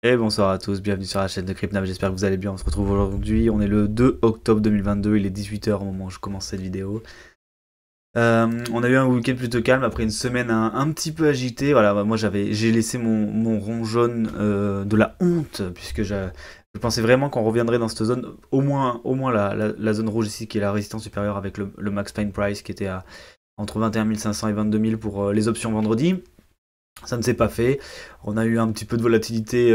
Et bonsoir à tous, bienvenue sur la chaîne de Cryptnam, j'espère que vous allez bien. On se retrouve aujourd'hui, on est le 2 octobre 2022, il est 18 h au moment où je commence cette vidéo. On a eu un week-end plutôt calme après une semaine un petit peu agitée. Voilà, moi j'ai laissé mon rond jaune de la honte, puisque je pensais vraiment qu'on reviendrait dans cette zone, au moins la zone rouge ici qui est la résistance supérieure avec le max fine price qui était entre 21 500 et 22 000 pour les options vendredi. Ça ne s'est pas fait. On a eu un petit peu de volatilité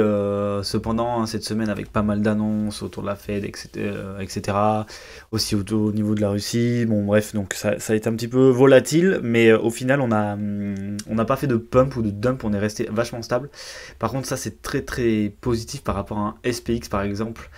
cependant hein, cette semaine avec pas mal d'annonces autour de la Fed, etc. Aussi au niveau de la Russie. Bon bref, donc ça a été un petit peu volatile, mais au final on n'a pas fait de pump ou de dump, on est resté vachement stable. Par contre ça c'est très très positif par rapport à un SPX par exemple,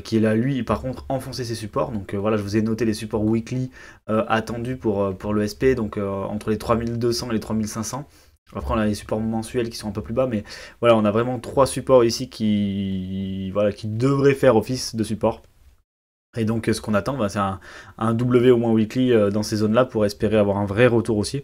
qui est là lui par contre enfoncer ses supports. Donc voilà, je vous ai noté les supports weekly attendus pour le SP, donc entre les 3200 et les 3500. Après, on a les supports mensuels qui sont un peu plus bas, mais voilà, on a vraiment trois supports ici qui devraient faire office de support. Et donc, ce qu'on attend, c'est un W au moins weekly dans ces zones-là pour espérer avoir un vrai retour aussi.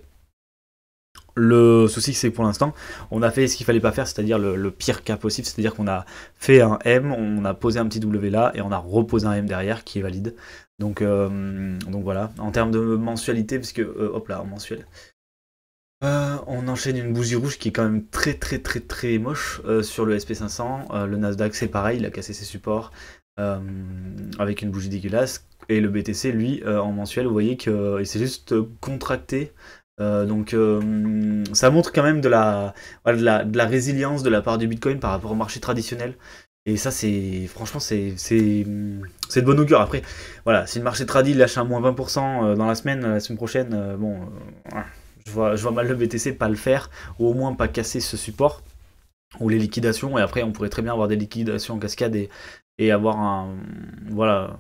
Le souci, c'est que pour l'instant, on a fait ce qu'il fallait pas faire, c'est-à-dire le pire cas possible, c'est-à-dire qu'on a fait un M, on a posé un petit W là, et on a reposé un M derrière qui est valide. Donc voilà, en termes de mensualité, parce que, hop là, en mensuel. On enchaîne une bougie rouge qui est quand même très très très très moche sur le SP500. Le Nasdaq c'est pareil, il a cassé ses supports euh, avec une bougie dégueulasse. Et le BTC lui en mensuel, vous voyez qu'il s'est juste contracté. Donc ça montre quand même voilà, de la résilience de la part du Bitcoin par rapport au marché traditionnel. Et ça c'est franchement c'est de bon augure. Après voilà, si le marché tradi lâche un moins 20% dans la semaine prochaine, bon. Je vois mal le BTC pas le faire, ou au moins pas casser ce support, ou les liquidations, et après on pourrait très bien avoir des liquidations en cascade et avoir voilà,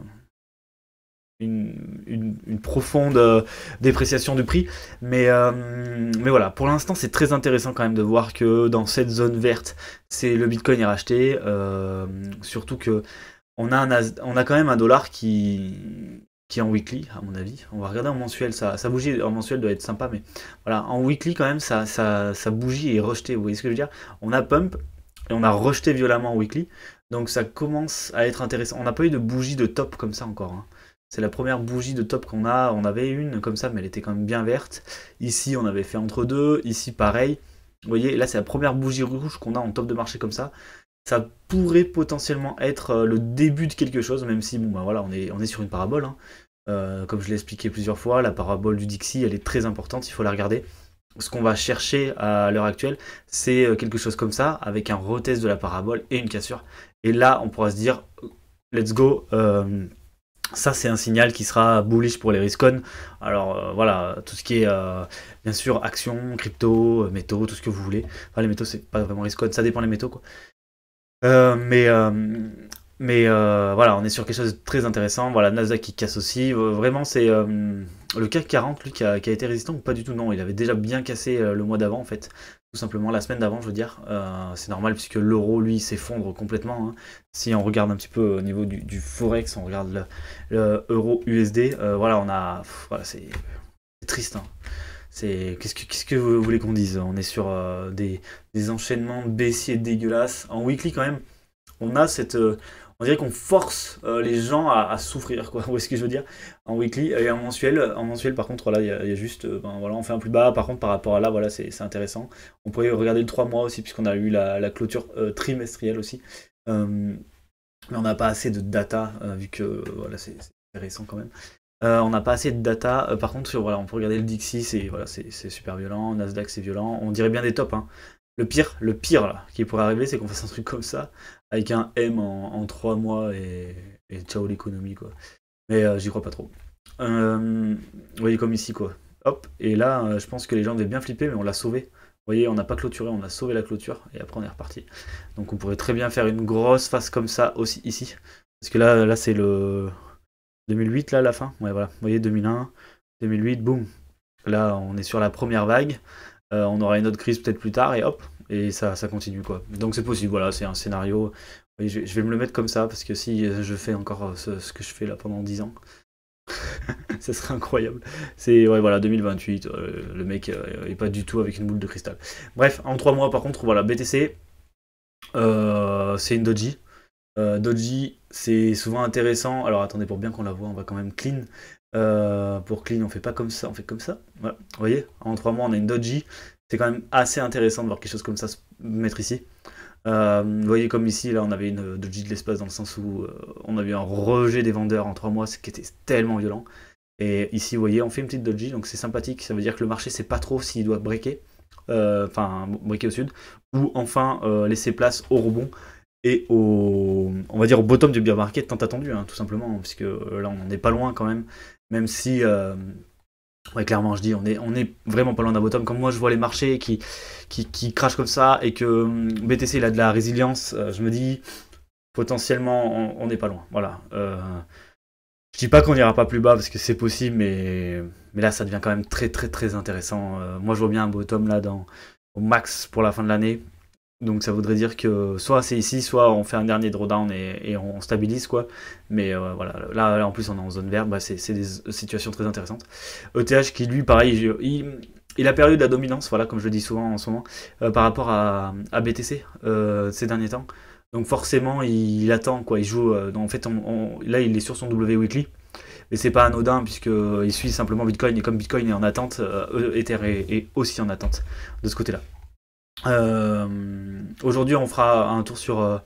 une profonde dépréciation du prix. Mais voilà, pour l'instant c'est très intéressant quand même de voir que dans cette zone verte, c'est le Bitcoin est racheté, surtout que on a quand même un dollar qui est en weekly, à mon avis. On va regarder en mensuel, ça bougie en mensuel doit être sympa, mais voilà, en weekly quand même, ça bougie et rejeté. Vous voyez ce que je veux dire? On a pump et on a rejeté violemment en weekly, donc ça commence à être intéressant. On n'a pas eu de bougie de top comme ça encore, hein. C'est la première bougie de top qu'on a. On avait une comme ça, mais elle était quand même bien verte. Ici, on avait fait entre deux. Ici, pareil. Vous voyez, là, c'est la première bougie rouge qu'on a en top de marché comme ça. Ça pourrait potentiellement être le début de quelque chose, même si bon, bah, voilà, on est sur une parabole, hein. Comme je l'ai expliqué plusieurs fois, la parabole du Dixie, elle est très importante, il faut la regarder. Ce qu'on va chercher à l'heure actuelle, c'est quelque chose comme ça, avec un retest de la parabole et une cassure. Et là, on pourra se dire, let's go. Ça, c'est un signal qui sera bullish pour les riscon. Alors voilà, tout ce qui est bien sûr actions, crypto, métaux, tout ce que vous voulez. Enfin, les métaux, c'est pas vraiment riscon, ça dépend des métaux quoi. Euh, mais euh, mais voilà, on est sur quelque chose de très intéressant. Voilà, Nasdaq qui casse aussi. Vraiment, c'est le CAC 40, lui, qui a été résistant ou pas du tout. Non, il avait déjà bien cassé le mois d'avant, en fait. Tout simplement, la semaine d'avant, je veux dire. C'est normal, puisque l'euro, lui, s'effondre complètement, hein. Si on regarde un petit peu au niveau du Forex, on regarde le euro USD, voilà, voilà, c'est triste, hein. Qu'est-ce que vous voulez qu'on dise? On est sur des enchaînements baissiers dégueulasses. En weekly, quand même, on a on dirait qu'on force les gens à souffrir, quoi. Vous voyez ce que je veux dire? En weekly et en mensuel, par contre, là, il y a juste, ben, voilà, on fait un plus bas. Par contre, par rapport à là, voilà, c'est intéressant. On pourrait regarder le 3 mois aussi, puisqu'on a eu la clôture trimestrielle aussi. Euh, mais on n'a pas assez de data, vu que voilà, c'est récent quand même. On n'a pas assez de data. Par contre, voilà, on peut regarder le Dixie, c'est super violent. Nasdaq, c'est violent. On dirait bien des tops, hein. Le pire là, qui pourrait arriver, c'est qu'on fasse un truc comme ça, avec un M en 3 mois et ciao l'économie, quoi. Mais j'y crois pas trop. Vous voyez comme ici, quoi. Hop, et là, je pense que les gens devaient bien flipper, mais on l'a sauvé. Vous voyez, on n'a pas clôturé, on a sauvé la clôture, et après on est reparti. Donc on pourrait très bien faire une grosse phase comme ça aussi ici. Parce que là c'est le 2008, là, la fin. Ouais, voilà. Vous voyez, 2001, 2008, boum. Là, on est sur la première vague. On aura une autre crise peut-être plus tard, et hop, et ça continue, quoi. Donc c'est possible, voilà, c'est un scénario. Vous voyez, je vais me le mettre comme ça, parce que si je fais encore ce que je fais là pendant 10 ans, ça serait incroyable. C'est, ouais, voilà, 2028, le mec est pas du tout avec une boule de cristal. Bref, en 3 mois, par contre, voilà, BTC, C'est une doji. Doji, c'est souvent intéressant. Alors attendez, pour bien qu'on la voit, on va quand même clean. Pour clean, on fait pas comme ça, on fait comme ça. Voilà. Vous voyez, en 3 mois, on a une doji. C'est quand même assez intéressant de voir quelque chose comme ça se mettre ici. Vous voyez comme ici, là on avait une doji de l'espace dans le sens où on avait un rejet des vendeurs en 3 mois, ce qui était tellement violent. Et ici, vous voyez, on fait une petite doji, donc c'est sympathique. Ça veut dire que le marché sait pas trop s'il doit breaker, enfin breaker au sud, ou enfin laisser place au rebond et au, on va dire au bottom du bear market tant attendu, hein, tout simplement, puisque là on n'est pas loin quand même si ouais, clairement, je dis, on est vraiment pas loin d'un bottom. Comme moi, je vois les marchés qui crachent comme ça et que BTC il a de la résilience, je me dis potentiellement on n'est pas loin. Voilà. Je dis pas qu'on ira pas plus bas parce que c'est possible, mais là ça devient quand même très très très intéressant. Moi, je vois bien un bottom là au max pour la fin de l'année. Donc ça voudrait dire que soit c'est ici, soit on fait un dernier drawdown et on stabilise quoi. Mais voilà, là en plus on est en zone verte, bah, c'est des situations très intéressantes. ETH qui lui pareil, il a perdu de la dominance, voilà comme je le dis souvent en ce moment, par rapport à BTC ces derniers temps. Donc forcément il attend quoi, il joue, en fait là il est sur son W weekly. Mais c'est pas anodin puisqu'il suit simplement Bitcoin et comme Bitcoin est en attente, Ether est aussi en attente de ce côté-là. Aujourd'hui, on fera un tour sur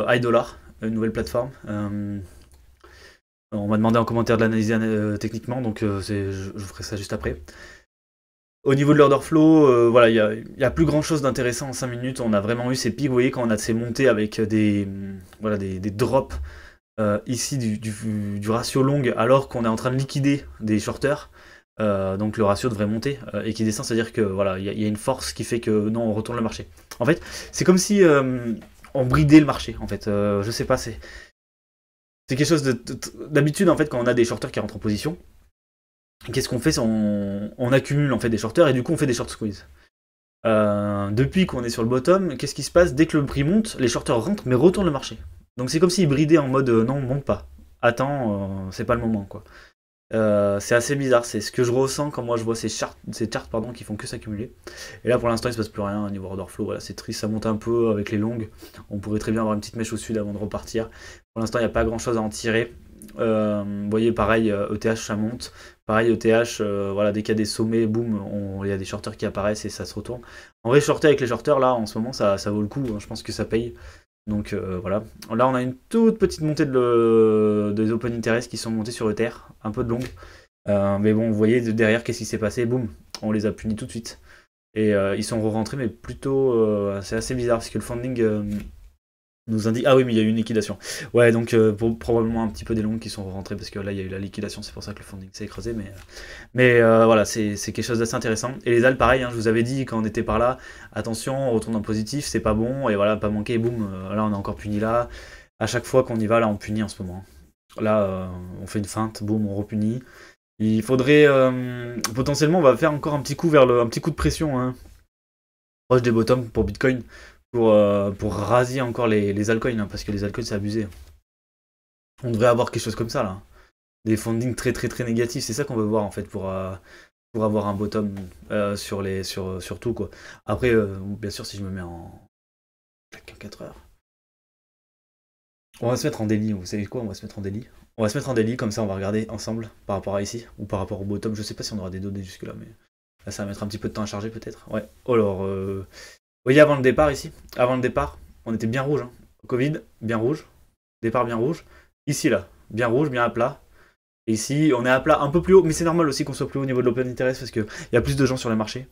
iDollar, une nouvelle plateforme. On m'a demandé en commentaire de l'analyser techniquement, donc je ferai ça juste après. Au niveau de l'order flow, voilà, il y a plus grand chose d'intéressant en 5 minutes. On a vraiment eu ces pics, vous voyez, quand on a ces montées avec voilà, des drops ici du ratio long, alors qu'on est en train de liquider des shorters. Donc le ratio devrait monter et qui descend, c'est-à-dire que voilà, il y a une force qui fait que non, on retourne le marché. En fait, c'est comme si on bridait le marché. En fait, je sais pas, c'est quelque chose d'habitude en fait quand on a des shorters qui rentrent en position. Qu'est-ce qu'on fait? On accumule en fait des shorters et du coup on fait des short squeeze. Depuis qu'on est sur le bottom, qu'est-ce qui se passe? Dès que le prix monte, les shorters rentrent mais retournent le marché. Donc c'est comme s'ils bridaient en mode non, monte pas. Attends, c'est pas le moment quoi. C'est assez bizarre, c'est ce que je ressens quand moi je vois ces charts pardon, qui font que s'accumuler. Et là pour l'instant il se passe plus rien au niveau order flow, voilà, c'est triste, ça monte un peu avec les longues. On pourrait très bien avoir une petite mèche au sud avant de repartir. Pour l'instant il n'y a pas grand chose à en tirer. Vous voyez pareil, ETH ça monte. Pareil ETH, voilà, dès qu'il y a des sommets, boum, il y a des shorters qui apparaissent et ça se retourne. En vrai shorter avec les shorters là en ce moment ça vaut le coup, hein, je pense que ça paye. Donc voilà. Là on a une toute petite montée des open interest qui sont montés sur Ether, un peu de longue. Mais bon, vous voyez derrière qu'est-ce qui s'est passé, boum, on les a punis tout de suite. Et ils sont re-rentrés, mais plutôt c'est assez bizarre parce que le funding nous indique. Ah oui, mais il y a eu une liquidation. Ouais, donc probablement un petit peu des longues qui sont rentrées parce que là il y a eu la liquidation, c'est pour ça que le funding s'est écrasé. Mais voilà, c'est quelque chose d'assez intéressant. Et les AL, pareil, hein, je vous avais dit quand on était par là, attention, on retourne en positif, c'est pas bon. Et voilà, pas manquer, boum, là on est encore puni là. À chaque fois qu'on y va, là on punit en ce moment. Là, on fait une feinte, boum, on repunit. Il faudrait potentiellement, on va faire encore un petit coup un petit coup de pression, hein, proche des bottoms pour Bitcoin, pour raser encore les altcoins, hein, parce que les altcoins c'est abusé. On devrait avoir quelque chose comme ça là, des fundings très très très négatifs. C'est ça qu'on veut voir en fait pour avoir un bottom sur tout quoi. Après, bien sûr, si je me mets en 4 heures, on va se mettre en daily. Vous savez quoi? On va se mettre en daily. On va se mettre en daily, comme ça on va regarder ensemble par rapport à ici, ou par rapport au bottom. Je sais pas si on aura des données jusque là, mais là ça va mettre un petit peu de temps à charger peut-être. Ouais. Alors, vous voyez avant le départ ici, avant le départ, on était bien rouge. Hein. Covid, bien rouge. Départ bien rouge. Ici là, bien rouge, bien à plat. Et ici, on est à plat un peu plus haut, mais c'est normal aussi qu'on soit plus haut au niveau de l'open interest parce qu'il y a plus de gens sur les marchés.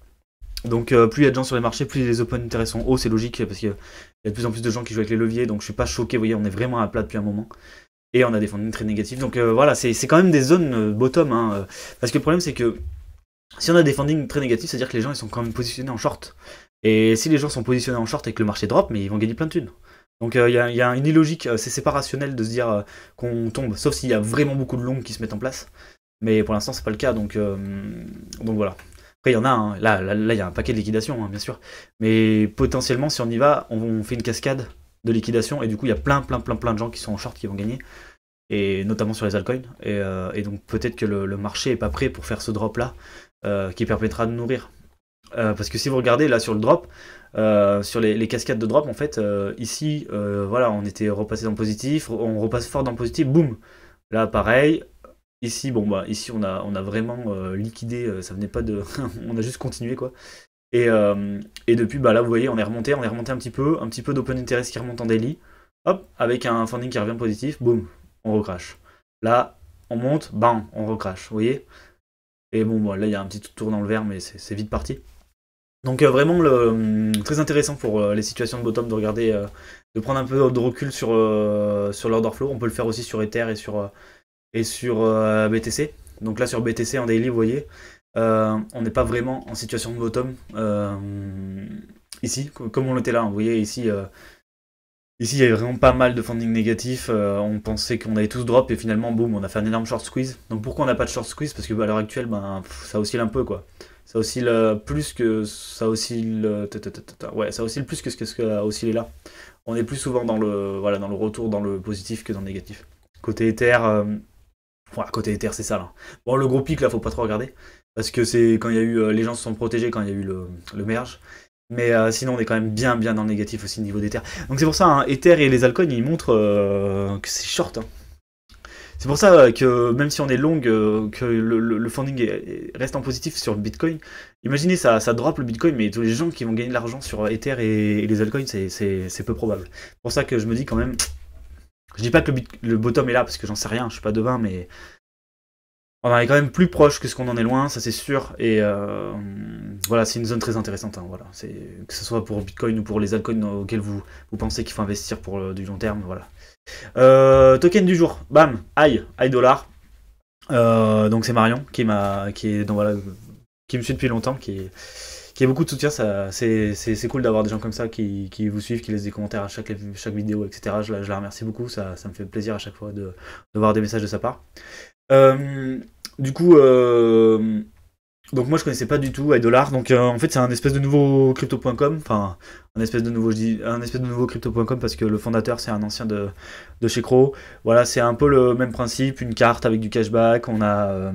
Donc plus il y a de gens sur les marchés, plus les open interest sont hauts, c'est logique parce qu'il y a de plus en plus de gens qui jouent avec les leviers, donc je suis pas choqué, vous voyez, on est vraiment à plat depuis un moment. Et on a des fundings très négatifs, donc voilà, c'est quand même des zones bottom, hein, parce que le problème c'est que si on a des fundings très négatifs, c'est-à-dire que les gens ils sont quand même positionnés en short. Et si les gens sont positionnés en short et que le marché drop, mais ils vont gagner plein de thunes. Donc il y a une illogique, c'est pas rationnel de se dire qu'on tombe, sauf s'il y a vraiment beaucoup de longues qui se mettent en place. Mais pour l'instant c'est pas le cas, donc voilà. Après il y en a, hein. Là il y a un paquet de liquidations, hein, bien sûr. Mais potentiellement si on y va, on fait une cascade de liquidation et du coup il y a plein de gens qui sont en short qui vont gagner. Et notamment sur les altcoins. Et donc peut-être que le marché est pas prêt pour faire ce drop là qui permettra de nourrir. Parce que si vous regardez là sur le drop, sur les cascades de drop, en fait, ici, voilà, on était repassé dans le positif, on repasse fort dans le positif, boum. Là, pareil. Ici, bon bah, ici on a vraiment liquidé, ça venait pas de, on a juste continué quoi. Et depuis, bah là, vous voyez, on est remonté un petit peu d'open interest qui remonte en daily. Hop, avec un funding qui revient positif, boum, on recrache. Là, on monte, bam, on recrache, vous voyez. Et bon, là, il y a un petit tour dans le vert, mais c'est vite parti. Donc vraiment très intéressant pour les situations de bottom de regarder, de prendre un peu de recul sur l'order flow. On peut le faire aussi sur Ether et sur BTC. Donc là sur BTC en daily, vous voyez, on n'est pas vraiment en situation de bottom ici, comme on l'était là. Vous voyez ici, ici il y avait vraiment pas mal de funding négatif. On pensait qu'on allait tous drop et finalement boum, on a fait un énorme short squeeze. Donc pourquoi on n'a pas de short squeeze? Parce que à l'heure actuelle, ben, ça oscille un peu quoi. Ça oscille plus que ça oscille, ouais, ça oscille plus que ce que a oscillé là. On est plus souvent dans le voilà dans le retour dans le positif que dans le négatif. Côté Ether, voilà, côté Ether c'est ça là. Bon le gros pic là faut pas trop regarder parce que c'est quand il y a eu les gens se sont protégés quand il y a eu le merge. Mais sinon on est quand même bien dans le négatif aussi niveau d'Ether. Donc c'est pour ça hein, Ether et les altcoins ils montrent que c'est short. Hein. C'est pour ça que même si on est long, que le funding reste en positif sur le Bitcoin, imaginez ça drop le Bitcoin, mais tous les gens qui vont gagner de l'argent sur Ether et les altcoins, c'est peu probable. C'est pour ça que je me dis quand même, je dis pas que le bottom est là, parce que j'en sais rien, je suis pas devin, mais on en est quand même plus proche que ce qu'on en est loin, ça c'est sûr, et voilà, c'est une zone très intéressante, hein, voilà. Que ce soit pour Bitcoin ou pour les altcoins auxquels vous pensez qu'il faut investir pour du long terme, voilà. Token du jour, bam, I dollar. Donc c'est Marion qui me suit depuis longtemps, qui a beaucoup de soutien. C'est cool d'avoir des gens comme ça qui vous suivent, qui laissent des commentaires à chaque vidéo, etc. Je la remercie beaucoup, ça me fait plaisir à chaque fois de voir des messages de sa part. Du coup, donc moi je connaissais pas du tout iDollar, donc en fait c'est un espèce de nouveau crypto.com, enfin un espèce de nouveau crypto.com parce que le fondateur c'est un ancien de chez Crow. Voilà, c'est un peu le même principe, une carte avec du cashback, on a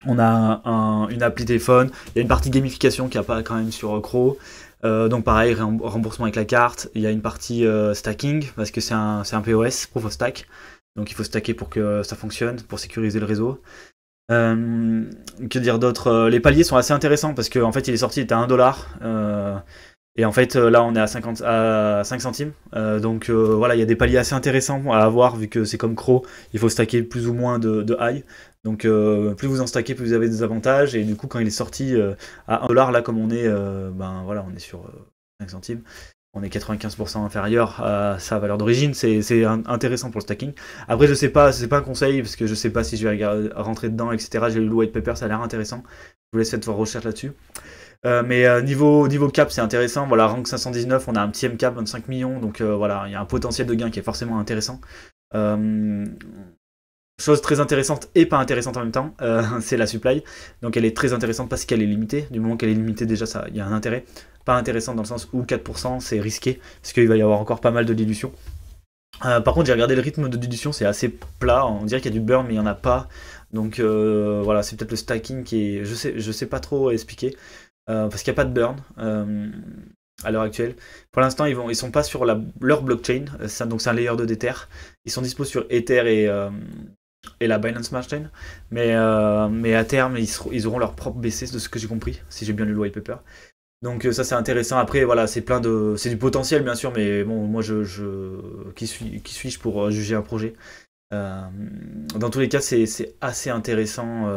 une appli téléphone, il y a une partie gamification qu'il n'y a pas quand même sur Crow. Donc pareil, remboursement avec la carte, il y a une partie stacking parce que c'est un POS, Proof of Stack. Donc il faut stacker pour que ça fonctionne, pour sécuriser le réseau. Que dire d'autre? Les paliers sont assez intéressants parce qu'en fait il est sorti, il était à 1$. Et en fait là on est à 5 centimes. Donc voilà, il y a des paliers assez intéressants à avoir vu que c'est comme Crow, il faut stacker plus ou moins de high. Donc plus vous en stackez, plus vous avez des avantages. Et du coup quand il est sorti à 1$, là comme on est, ben voilà, on est sur 5 centimes. On est 95% inférieur à sa valeur d'origine, c'est intéressant pour le stacking. Après, je sais pas, c'est pas un conseil, parce que je sais pas si je vais rentrer dedans, etc. J'ai lu le white paper, ça a l'air intéressant. Je vous laisse faire votre recherche là-dessus. Mais niveau cap, c'est intéressant. Voilà, rank 519, on a un petit MCAP, 25 millions, donc voilà, il y a un potentiel de gain qui est forcément intéressant. Chose très intéressante et pas intéressante en même temps, c'est la supply. Donc elle est très intéressante parce qu'elle est limitée. Du moment qu'elle est limitée, déjà, il y a un intérêt. Pas intéressant dans le sens où 4% c'est risqué, parce qu'il va y avoir encore pas mal de dilution. Par contre, j'ai regardé le rythme de dilution, c'est assez plat. On dirait qu'il y a du burn, mais il n'y en a pas. Donc voilà, c'est peut-être le stacking qui est. Je sais pas trop expliquer. Parce qu'il n'y a pas de burn. À l'heure actuelle. Pour l'instant, ils sont pas sur leur blockchain, donc c'est un layer 2 d'Ether. Ils sont dispo sur Ether et la Binance Smart Chain, mais à terme, ils auront leur propre BC, de ce que j'ai compris, si j'ai bien lu le white paper. Donc ça c'est intéressant. Après voilà, c'est du potentiel bien sûr, mais bon moi qui suis-je pour juger un projet. Dans tous les cas c'est assez intéressant.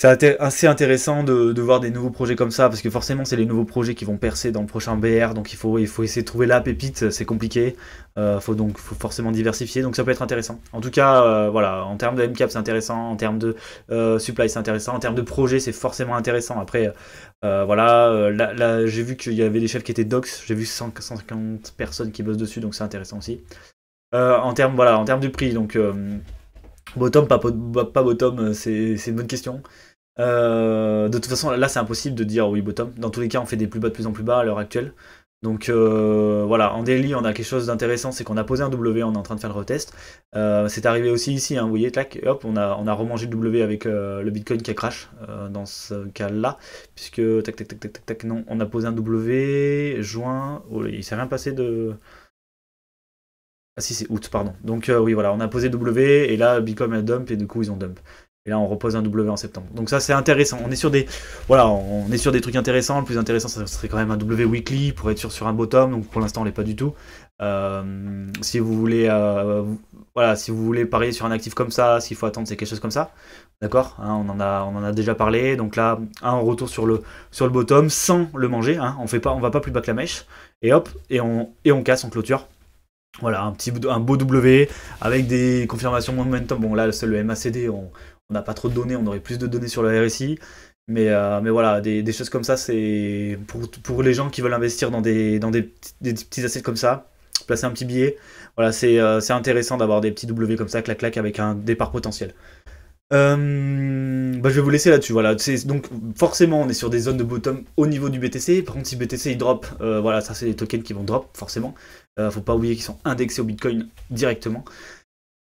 C'est assez intéressant de voir des nouveaux projets comme ça, parce que forcément c'est les nouveaux projets qui vont percer dans le prochain BR, donc il faut essayer de trouver la pépite, c'est compliqué, faut forcément diversifier, donc ça peut être intéressant. En tout cas, voilà, en termes de MCAP c'est intéressant, en termes de supply c'est intéressant, en termes de projet c'est forcément intéressant. Après, voilà, là j'ai vu qu'il y avait des chefs qui étaient docs, j'ai vu 150 personnes qui bossent dessus, donc c'est intéressant aussi. En termes du prix, donc bottom, pas bottom, c'est une bonne question. De toute façon, là c'est impossible de dire oui bottom. Dans tous les cas, on fait des plus bas de plus en plus bas à l'heure actuelle. Donc voilà, en daily, on a quelque chose d'intéressant, c'est qu'on a posé un W, on est en train de faire le retest. C'est arrivé aussi ici, hein, vous voyez, clac, et hop, on a remangé le W avec le Bitcoin qui a crash dans ce cas-là, puisque tac, tac, tac, tac, tac, tac, non, on a posé un W, juin, oh, il s'est rien passé de... Ah si, c'est août, pardon. Donc oui, voilà, on a posé W, et là, Bitcoin a dump, et du coup, ils ont dump. Et là, on repose un W en septembre. Donc ça, c'est intéressant. On est sur des, voilà, on est sur des trucs intéressants. Le plus intéressant, ça serait quand même un W weekly pour être sûr sur un bottom. Donc pour l'instant, on l'est pas du tout. Si vous voulez, voilà, si vous voulez parier sur un actif comme ça, s'il faut attendre, c'est quelque chose comme ça. D'accord, hein, on en a déjà parlé. Donc là, un retour sur le bottom sans le manger. Hein, on va pas plus bas que la mèche. Et hop, et on casse, on clôture. Voilà, un beau W avec des confirmations momentum. Bon, là, c'est le MACD, on n'a pas trop de données, on aurait plus de données sur le RSI. Mais voilà, des choses comme ça, c'est pour les gens qui veulent investir dans des petits assets comme ça, placer un petit billet. Voilà, c'est intéressant d'avoir des petits W comme ça, clac clac, avec un départ potentiel. Je vais vous laisser là-dessus. Voilà. Donc forcément, on est sur des zones de bottom au niveau du BTC. Par contre, si BTC il drop, voilà, ça c'est des tokens qui vont drop forcément. Faut pas oublier qu'ils sont indexés au Bitcoin directement.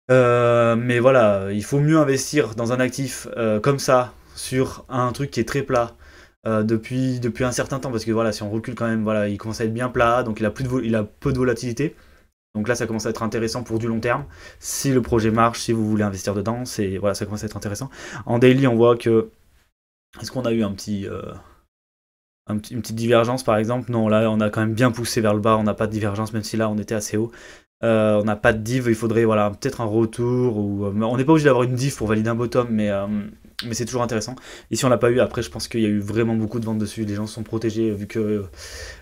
Mais voilà, il faut mieux investir dans un actif comme ça sur un truc qui est très plat. Depuis un certain temps, parce que voilà, si on recule quand même, voilà, il commence à être bien plat, donc il a peu de volatilité. Donc là, ça commence à être intéressant pour du long terme. Si le projet marche, si vous voulez investir dedans, voilà, ça commence à être intéressant. En daily, on voit que... Est-ce qu'on a eu une petite divergence, par exemple? Non, là, on a quand même bien poussé vers le bas. On n'a pas de divergence, même si là, on était assez haut. On n'a pas de div. Il faudrait voilà, peut-être un retour. On n'est pas obligé d'avoir une div pour valider un bottom, mais c'est toujours intéressant. Ici, on l'a pas eu. Après, je pense qu'il y a eu vraiment beaucoup de ventes dessus. Les gens se sont protégés vu que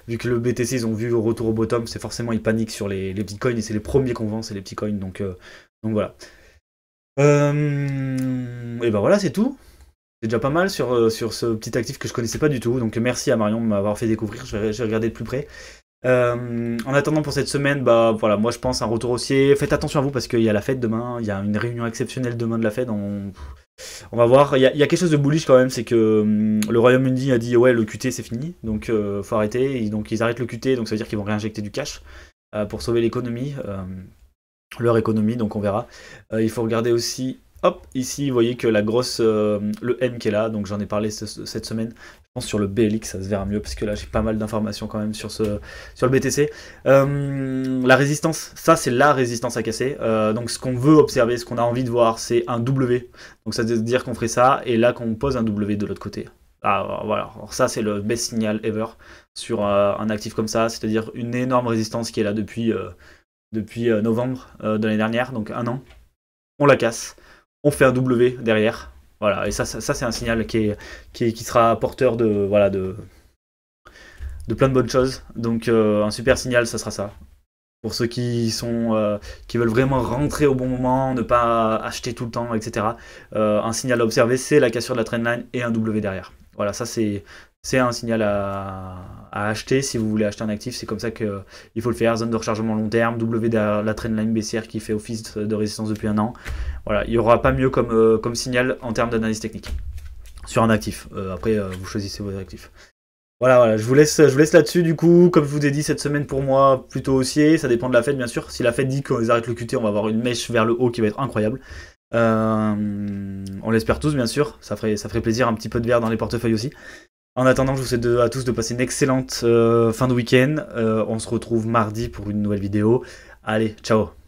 le BTC, ils ont vu au retour au bottom. C'est forcément, ils paniquent sur les petits coins et c'est les premiers qu'on vend, c'est les petits coins. Donc voilà. Et ben voilà, c'est tout. C'est déjà pas mal sur ce petit actif que je connaissais pas du tout. Donc merci à Marion de m'avoir fait découvrir. Je vais regarder de plus près. En attendant pour cette semaine, bah voilà, moi je pense un retour haussier. Faites attention à vous parce qu'il y a la Fed demain, il y a une réunion exceptionnelle demain de la Fed. On va voir. Il y a quelque chose de bullish quand même, c'est que le Royaume-Uni a dit ouais le QT c'est fini, donc faut arrêter. Donc ils arrêtent le QT, donc ça veut dire qu'ils vont réinjecter du cash pour sauver l'économie, leur économie. Donc on verra. Il faut regarder aussi. Hop, ici, vous voyez que la grosse, le M qui est là, donc j'en ai parlé cette semaine. Je pense sur le BLX, ça se verra mieux, parce que là, j'ai pas mal d'informations quand même sur le BTC. La résistance, ça, c'est la résistance à casser. Donc, ce qu'on veut observer, ce qu'on a envie de voir, c'est un W. Donc, ça veut dire qu'on ferait ça, et là, qu'on pose un W de l'autre côté. Ah, voilà. Alors, ça, c'est le best signal ever sur un actif comme ça, c'est-à-dire une énorme résistance qui est là depuis novembre de l'année dernière, donc un an. On la casse. On fait un W derrière. Voilà, et ça c'est un signal qui sera porteur de plein de bonnes choses. Donc un super signal, ça sera ça. Pour ceux qui veulent vraiment rentrer au bon moment, ne pas acheter tout le temps, etc. Un signal à observer, c'est la cassure de la trendline et un W derrière. Voilà, ça c'est un signal à acheter si vous voulez acheter un actif. C'est comme ça qu'il faut le faire. Zone de rechargement long terme, W derrière la trendline baissière qui fait office de résistance depuis un an. Voilà, il n'y aura pas mieux comme signal en termes d'analyse technique sur un actif. Après, vous choisissez vos actifs. Voilà, je vous laisse là-dessus. Du coup, comme je vous ai dit, cette semaine pour moi, plutôt haussier. Ça dépend de la Fed, bien sûr. Si la Fed dit qu'ils arrêtent le QT, on va avoir une mèche vers le haut qui va être incroyable. On l'espère tous, bien sûr. Ça ferait plaisir, un petit peu de vert dans les portefeuilles aussi. En attendant, je vous souhaite à tous de passer une excellente fin de week-end. On se retrouve mardi pour une nouvelle vidéo. Allez, ciao!